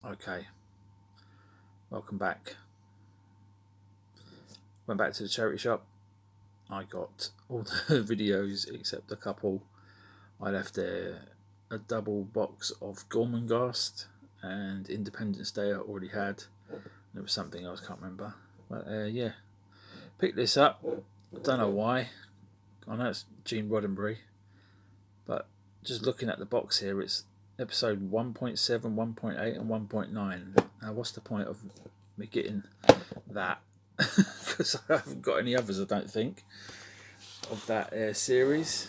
Okay, welcome back. Went back to the charity shop. I got all the videos except a couple. I left there a double box of Gormenghast and Independence Day I already had. There was something else, can't remember. But yeah, picked this up. Don't know why. I know it's Gene Roddenberry, but just looking at the box here, it's episode 1.7, 1.8, and 1.9. Now, what's the point of me getting that? Because I haven't got any others, I don't think, of that series.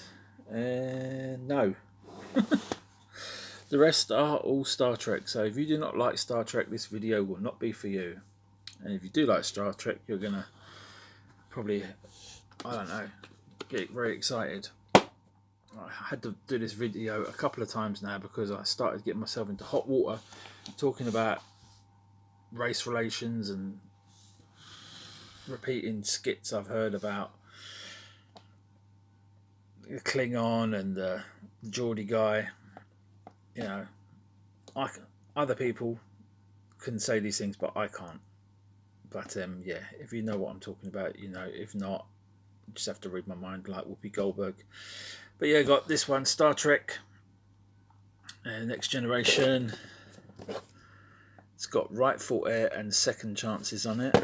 No. The rest are all Star Trek, so if you do not like Star Trek, this video will not be for you. And if you do like Star Trek, you're going to probably, I don't know, get very excited. I had to do this video a couple of times now because I started getting myself into hot water talking about race relations and repeating skits I've heard about the Klingon and the Geordie guy. You know, other people can say these things, but I can't. But yeah, if you know what I'm talking about, you know. If not, you just have to read my mind like Whoopi Goldberg. But yeah, I got this one, Star Trek Next Generation. It's got Rightful Heir and Second Chances on it.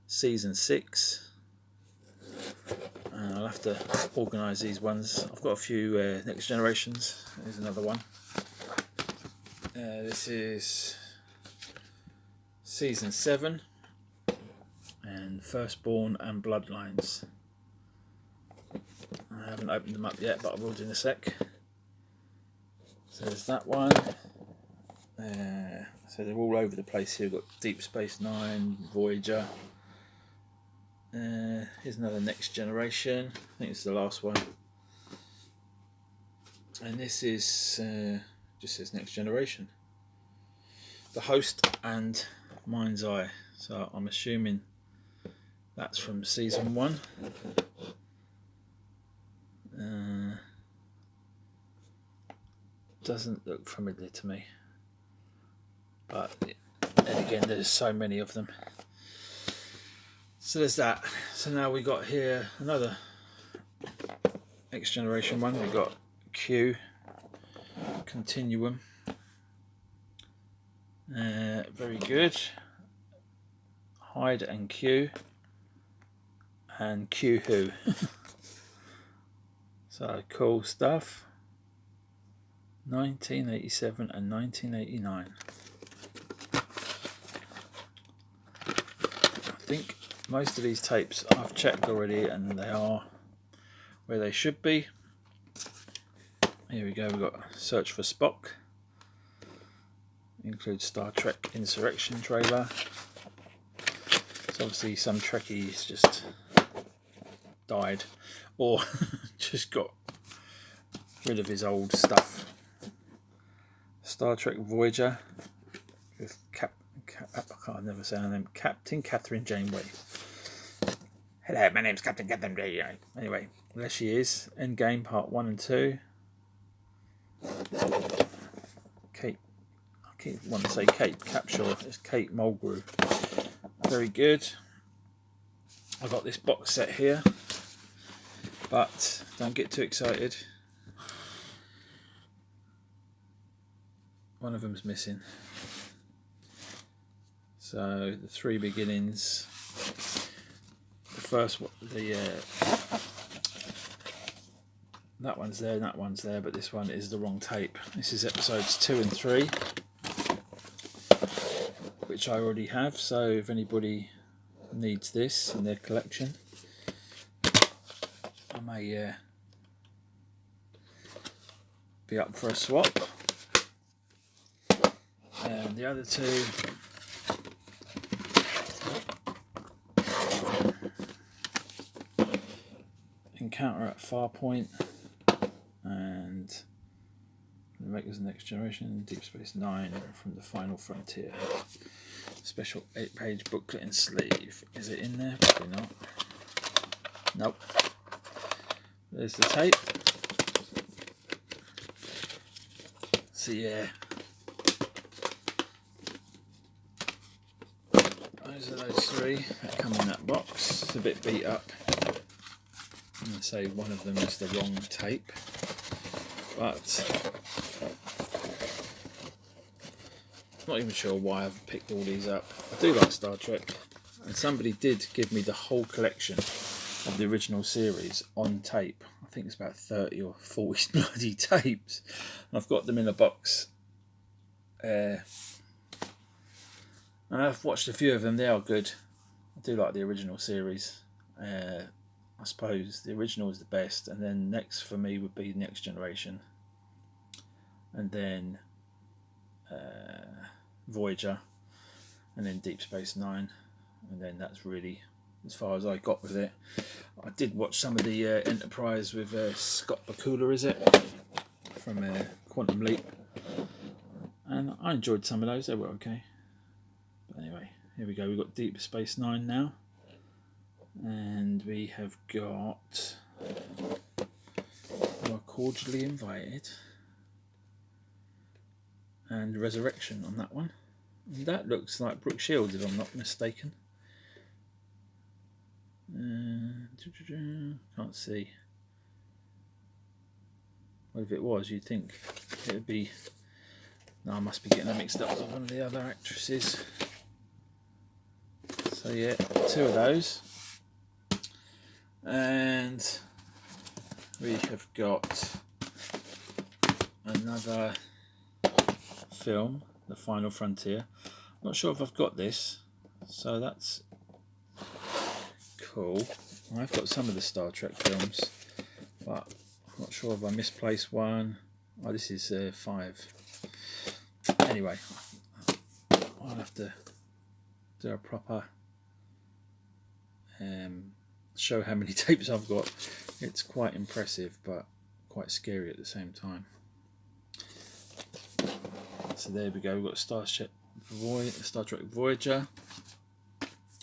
Season 6. I'll have to organise these ones. I've got a few Next Generations. There's another one. This is Season 7 and Firstborn and Bloodlines. I haven't opened them up yet, but I will do in a sec. So there's that one. So they're all over the place here. We've got Deep Space Nine, Voyager. Here's another Next Generation. I think it's the last one. And this is just says Next Generation. The Host and Mind's Eye. So I'm assuming that's from season 1. Doesn't look familiar to me, but then again, there's so many of them. So there's that. So now we got here another Next Generation one. We got Q, Continuum. Very good. Hyde and Q, and Q Who. So cool stuff. 1987 and 1989. I think most of these tapes I've checked already and they are where they should be. Here we go, we've got Search for Spock. Includes Star Trek Insurrection trailer. So obviously some Trekkies just died or just got rid of his old stuff. Star Trek Voyager with I can't never say her name. Captain Catherine Janeway. Hello, my name's Captain Catherine Janeway. Anyway, there she is. Endgame Part 1 and 2. Kate. I keep wanting to say Kate Capshaw. It's Kate Mulgrew. Very good. I got this box set here, but don't get too excited. One of them's missing. So the 3 beginnings. The first one, that one's there and that one's there, but this one is the wrong tape. This is episodes 2 and 3, which I already have. So if anybody needs this in their collection, I may be up for a swap. And the other 2 Encounter at Farpoint and The Makers of Next Generation, Deep Space Nine, From the Final Frontier. Special 8-page booklet and sleeve. Is it in there? Probably not. Nope. There's the tape. So yeah, those are those three that come in that box. It's a bit beat up. I'm going to say one of them is the wrong tape, but I'm not even sure why I've picked all these up. I do like Star Trek, and somebody did give me the whole collection of the original series on tape. I think it's about 30 or 40 bloody tapes. I've got them in a box. And I've watched a few of them. They are good. I do like the original series. I suppose the original is the best, and then next for me would be Next Generation, and then Voyager, and then Deep Space Nine, and then that's really as far as I got with it. I did watch some of the Enterprise with Scott Bakula, is it, from Quantum Leap, and I enjoyed some of those. They were okay. But anyway, here we go. We've got Deep Space Nine now, and we have got You Are Cordially Invited and Resurrection on that one. And that looks like Brooke Shields, if I'm not mistaken. Can't see. Well, if it was, you'd think it would be. No, I must be getting that mixed up with one of the other actresses. So yeah, two of those. And we have got another film, The Final Frontier. Not sure if I've got this, so that's cool. I've got some of the Star Trek films, but I'm not sure if I misplaced one. Oh, this is 5. Anyway, I'll have to do a proper show how many tapes I've got. It's quite impressive, but quite scary at the same time. So there we go. We've got Star Trek Voyager,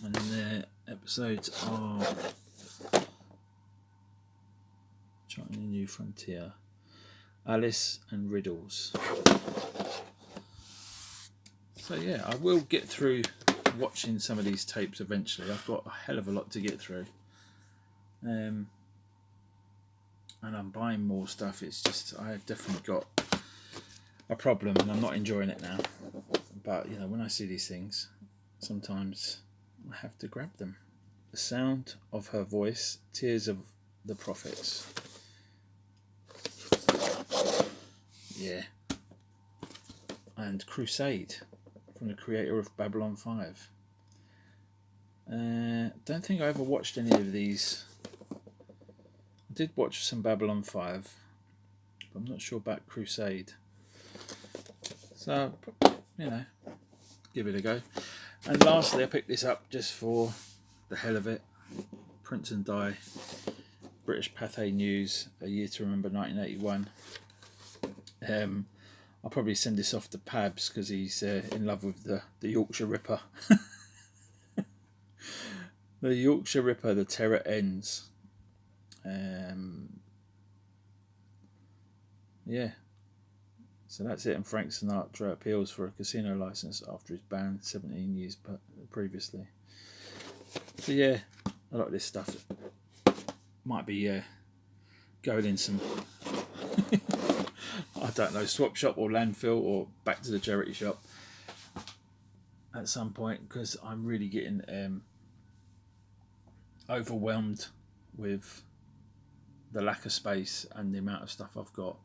and then the episodes are Charting a New Frontier, Alice, and Riddles. So yeah, I will get through watching some of these tapes eventually. I've got a hell of a lot to get through, and I'm buying more stuff. It's just I've definitely got a problem, and I'm not enjoying it now. But you know, when I see these things, sometimes I have to grab them. The Sound of Her Voice, Tears of the Prophets. Yeah. And Crusade, from the creator of Babylon 5. Don't think I ever watched any of these. I did watch some Babylon 5, but I'm not sure about Crusade. So, you know, give it a go. And lastly, I picked this up just for the hell of it. Prince and Di, British Pathé News, A Year to Remember 1981. I'll probably send this off to Pabs because he's in love with the Yorkshire Ripper. The Yorkshire Ripper, The Terror Ends. Yeah. So that's it. And Frank Sinatra appeals for a casino license after his ban 17 years previously. So yeah, a lot of this stuff might be going in some I don't know, swap shop or landfill or back to the charity shop at some point, because I'm really getting overwhelmed with the lack of space and the amount of stuff I've got.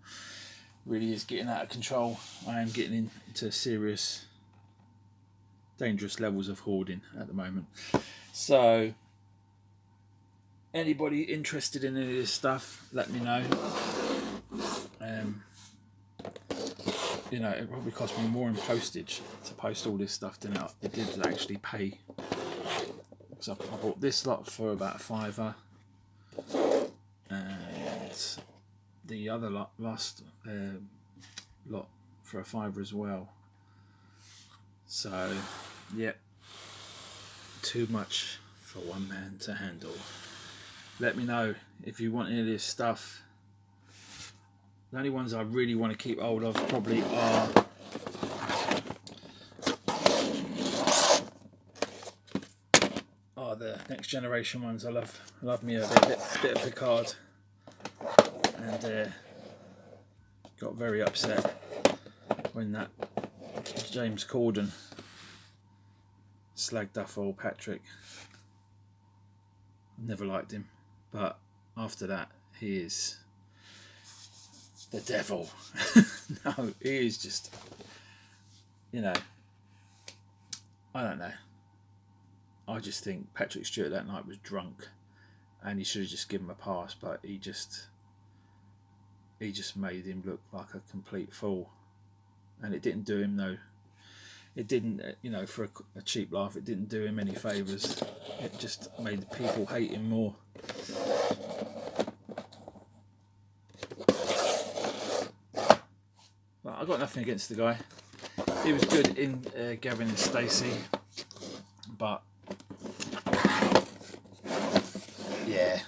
Really is getting out of control. I am getting into serious, dangerous levels of hoarding at the moment. So anybody interested in any of this stuff, let me know. You know, it probably cost me more in postage to post all this stuff than it did actually pay. Because I bought this lot for about £5, and the other last lot for £5 as well. So, yeah, too much for one man to handle. Let me know if you want any of this stuff. The only ones I really want to keep hold of probably are Next Generation ones. I love me a bit of Picard, and got very upset when that James Corden slagged off old Patrick. Never liked him, but after that, he is the devil. No, he is just, you know, I don't know. I just think Patrick Stewart that night was drunk, and he should have just given him a pass, but he just made him look like a complete fool, and it didn't do him no. It didn't, you know, for a cheap laugh, it didn't do him any favours. It just made people hate him more. But I got nothing against the guy. He was good in Gavin and Stacey, but yeah.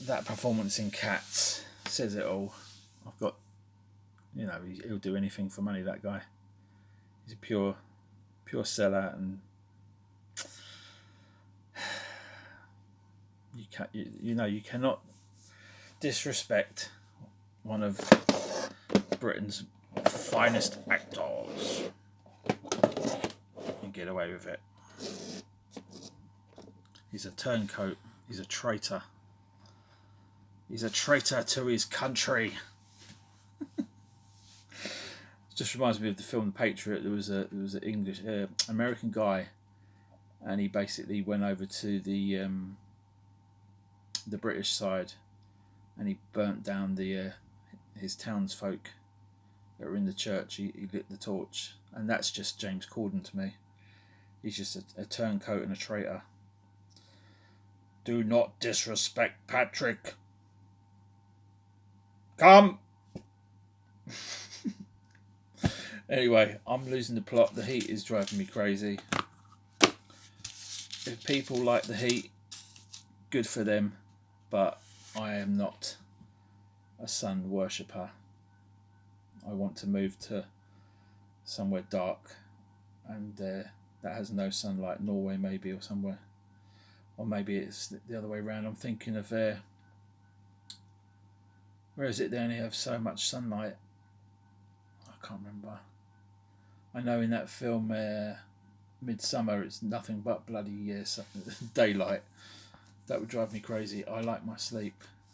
That performance in Cats says it all. I've got, you know, he'll do anything for money, that guy. He's a pure sellout, and you cannot disrespect one of Britain's finest actors and get away with it. He's a turncoat. He's a traitor. He's a traitor to his country. Just reminds me of the film The Patriot. There was an English American guy, and he basically went over to the British side, and he burnt down his townsfolk that were in the church. He lit the torch, and that's just James Corden to me. He's just a turncoat and a traitor. Do not disrespect Patrick. Come. Anyway, I'm losing the plot. The heat is driving me crazy. If people like the heat, good for them, but I am not a sun worshipper. I want to move to somewhere dark, and that has no sunlight. Norway maybe, or somewhere, or maybe it's the other way around. I'm thinking of where is it they only have so much sunlight? I can't remember. I know in that film Midsummer, it's nothing but bloody daylight. That would drive me crazy. I like my sleep,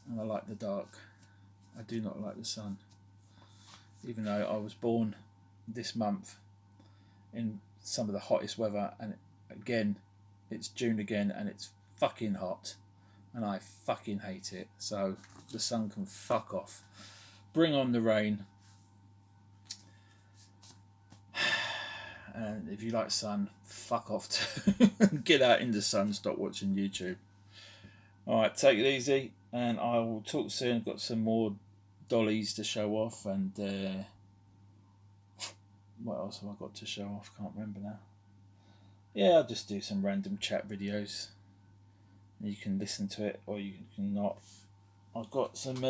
and I like the dark. I do not like the sun. Even though I was born this month in some of the hottest weather, and again, it's June again, and it's fucking hot, and I fucking hate it. So the sun can fuck off. Bring on the rain. And if you like sun, fuck off too. Get out in the sun, stop watching YouTube. Alright, take it easy, and I will talk soon. Got some more dollies to show off, and what else have I got to show off? Can't remember now. Yeah, I'll just do some random chat videos. You can listen to it, or you can not. I've got some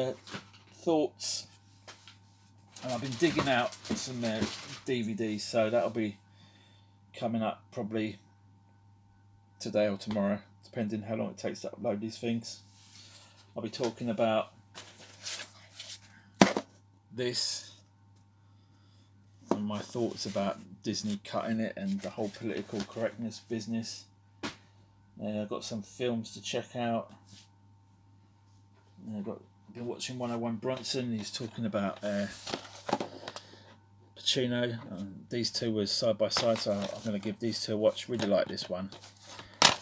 thoughts, and I've been digging out some DVDs, so that'll be coming up probably today or tomorrow, depending how long it takes to upload these things. I'll be talking about this and my thoughts about Disney cutting it and the whole political correctness business. I've got some films to check out. I've been watching 101 Bronson. He's talking about Pacino. These two were side by side, so I'm going to give these two a watch. Really like this one,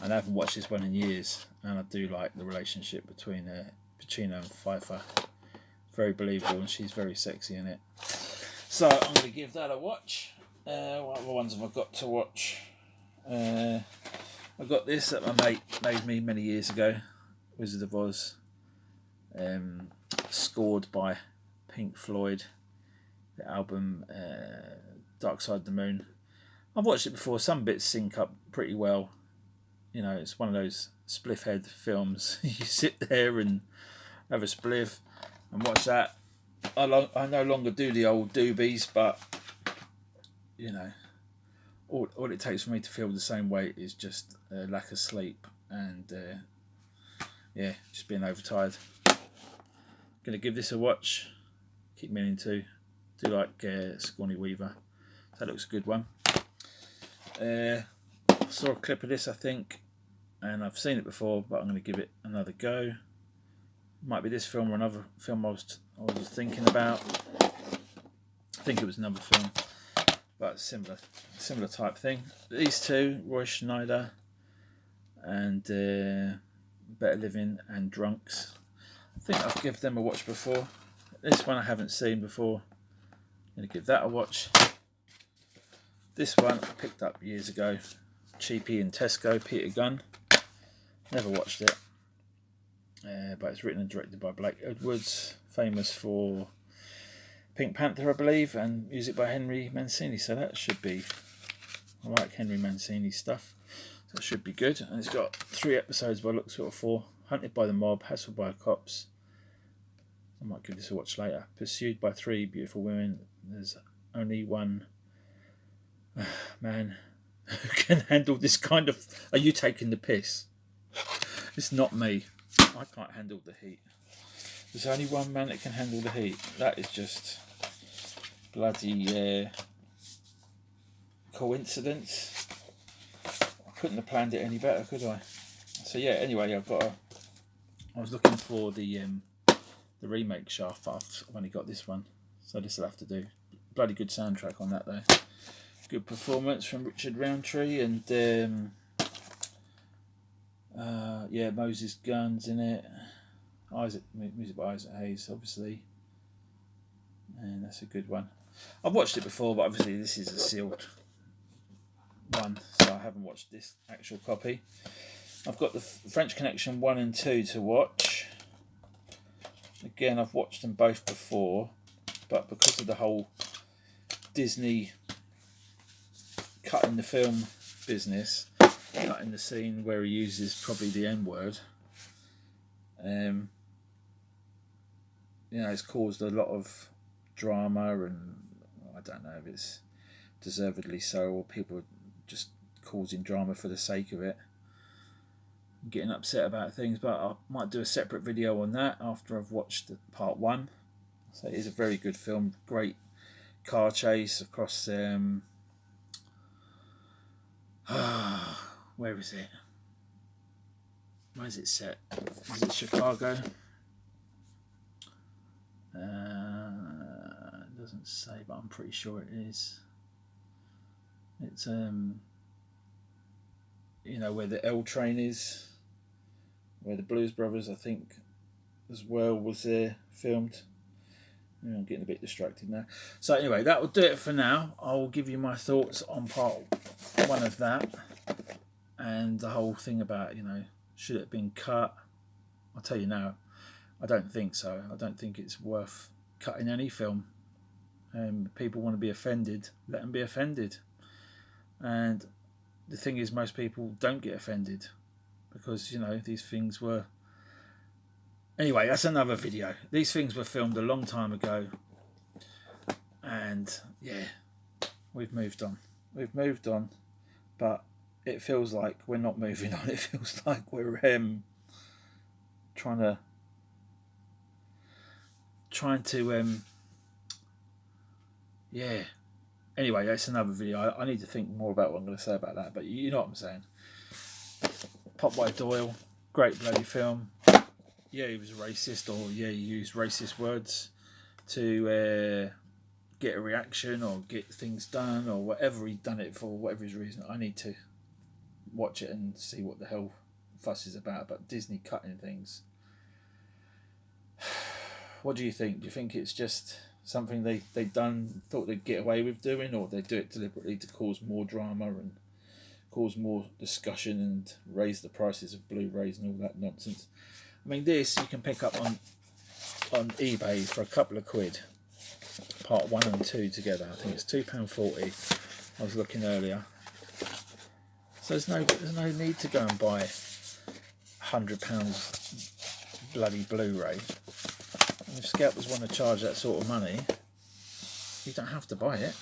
and I haven't watched this one in years, and I do like the relationship between Pacino and Pfeiffer. Very believable, and she's very sexy in it. So I'm going to give that a watch. What other ones have I got to watch? I got this that my mate made me many years ago, Wizard of Oz, scored by Pink Floyd, the album Dark Side of the Moon. I've watched it before. Some bits sync up pretty well. You know, it's one of those spliff head films. You sit there and have a spliff and watch that. I no longer do the old doobies, but you know, all it takes for me to feel the same way is just lack of sleep and yeah, just being overtired. Gonna give this a watch. Keep meaning to. Do like Sigourney Weaver. That looks a good one. I saw a clip of this, I think, and I've seen it before, but I'm going to give it another go. Might be this film or another film I was thinking about. I think it was another film, but similar type thing. These two, Roy Schneider and Better Living and Drunks. I think I've given them a watch before. This one I haven't seen before. I'm going to give that a watch. This one I picked up years ago. Cheapy in Tesco, Peter Gunn. Never watched it. But it's written and directed by Blake Edwards. Famous for Pink Panther, I believe, and music by Henry Mancini. So that should be... I like Henry Mancini stuff. So that should be good. And it's got 3 episodes by looks of 4. Hunted by the Mob, Hassled by Cops. I might give this a watch later. Pursued by 3 beautiful women. There's only one man who can handle this kind of... Are you taking the piss? It's not me. I can't handle the heat. There's only one man that can handle the heat. That is just bloody coincidence. I couldn't have planned it any better, could I? So yeah, anyway, I was looking for the remake shaft, but I've only got this one. So this will have to do. Bloody good soundtrack on that though. Good performance from Richard Roundtree and yeah, Moses Gunn's in it. Music by Isaac Hayes, obviously, and that's a good one. I've watched it before, but obviously this is a sealed one, so I haven't watched this actual copy. I've got the French Connection 1 and 2 to watch. Again, I've watched them both before, but because of the whole Disney cutting the film business, cutting the scene where he uses probably the N-word, you know, it's caused a lot of drama, and I don't know if it's deservedly so, or people are just causing drama for the sake of it, getting upset about things. But I might do a separate video on that after I've watched part 1. So it is a very good film. Great car chase across where is it? Where is it set? Is it Chicago? It doesn't say, but I'm pretty sure it is. It's you know, where the L train is, where the Blues Brothers, I think, as well, was there filmed. You know, I'm getting a bit distracted now. So anyway, that will do it for now. I will give you my thoughts on part 1 of that, and the whole thing about, you know, should it have been cut. I'll tell you now, I don't think so. I don't think it's worth cutting any film. People want to be offended, let them be offended. And the thing is, most people don't get offended because, you know, these things were... Anyway, that's another video. These things were filmed a long time ago. And, yeah, we've moved on. We've moved on. But it feels like we're not moving on. It feels like we're trying to yeah. Anyway, that's another video. I need to think more about what I'm going to say about that, but you know what I'm saying. Pop White Doyle, great bloody film. Yeah, he was racist, or yeah, he used racist words to get a reaction or get things done, or whatever he'd done it for, whatever his reason. I need to watch it and see what the hell fuss is about Disney cutting things. What do you think? Do you think it's just something they thought they'd get away with doing, or they do it deliberately to cause more drama and cause more discussion and raise the prices of Blu-rays and all that nonsense? I mean, this you can pick up on eBay for a couple of quid. Part 1 and 2 together. I think it's £2.40. I was looking earlier. So there's no need to go and buy £100 bloody Blu-ray. And if scalpers want to charge that sort of money, you don't have to buy it.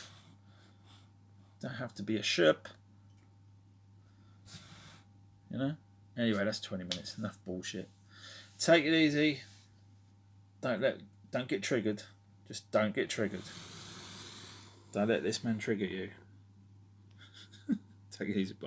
Don't have to be a ship. You know? Anyway, that's 20 minutes. Enough bullshit. Take it easy. Don't get triggered. Just don't get triggered. Don't let this man trigger you. Take it easy. Bye.